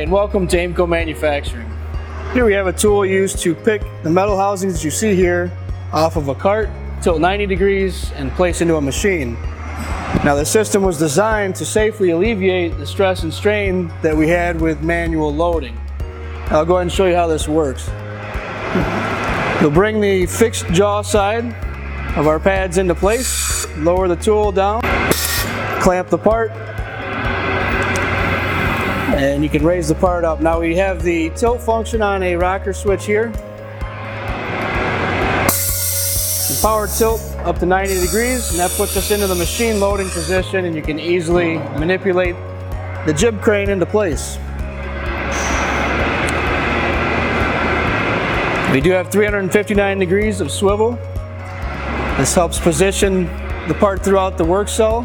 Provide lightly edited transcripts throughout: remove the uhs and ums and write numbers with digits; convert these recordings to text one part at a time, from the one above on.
and welcome to Aimco Manufacturing. Here we have a tool used to pick the metal housings that you see here off of a cart, tilt 90 degrees, and place into a machine. Now the system was designed to safely alleviate the stress and strain that we had with manual loading. I'll go ahead and show you how this works. You'll bring the fixed jaw side of our pads into place, lower the tool down, clamp the part, and you can raise the part up. Now we have the tilt function on a rocker switch here. The power tilt up to 90 degrees, and that puts us into the machine loading position, and you can easily manipulate the jib crane into place. We do have 359 degrees of swivel. This helps position the part throughout the work cell.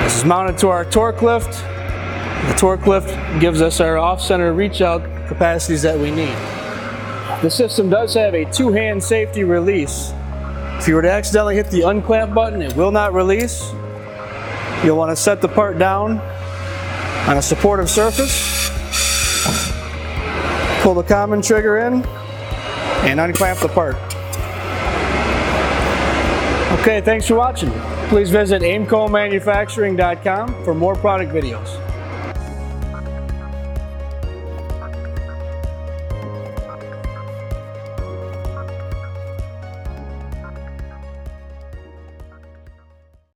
This is mounted to our torque lift. The torque lift gives us our off-center reach-out capacities that we need. The system does have a two-hand safety release. If you were to accidentally hit the unclamp button, it will not release. You'll want to set the part down on a supportive surface. Pull the common trigger in and unclamp the part. Okay, thanks for watching. Please visit aimcomanufacturing.com for more product videos.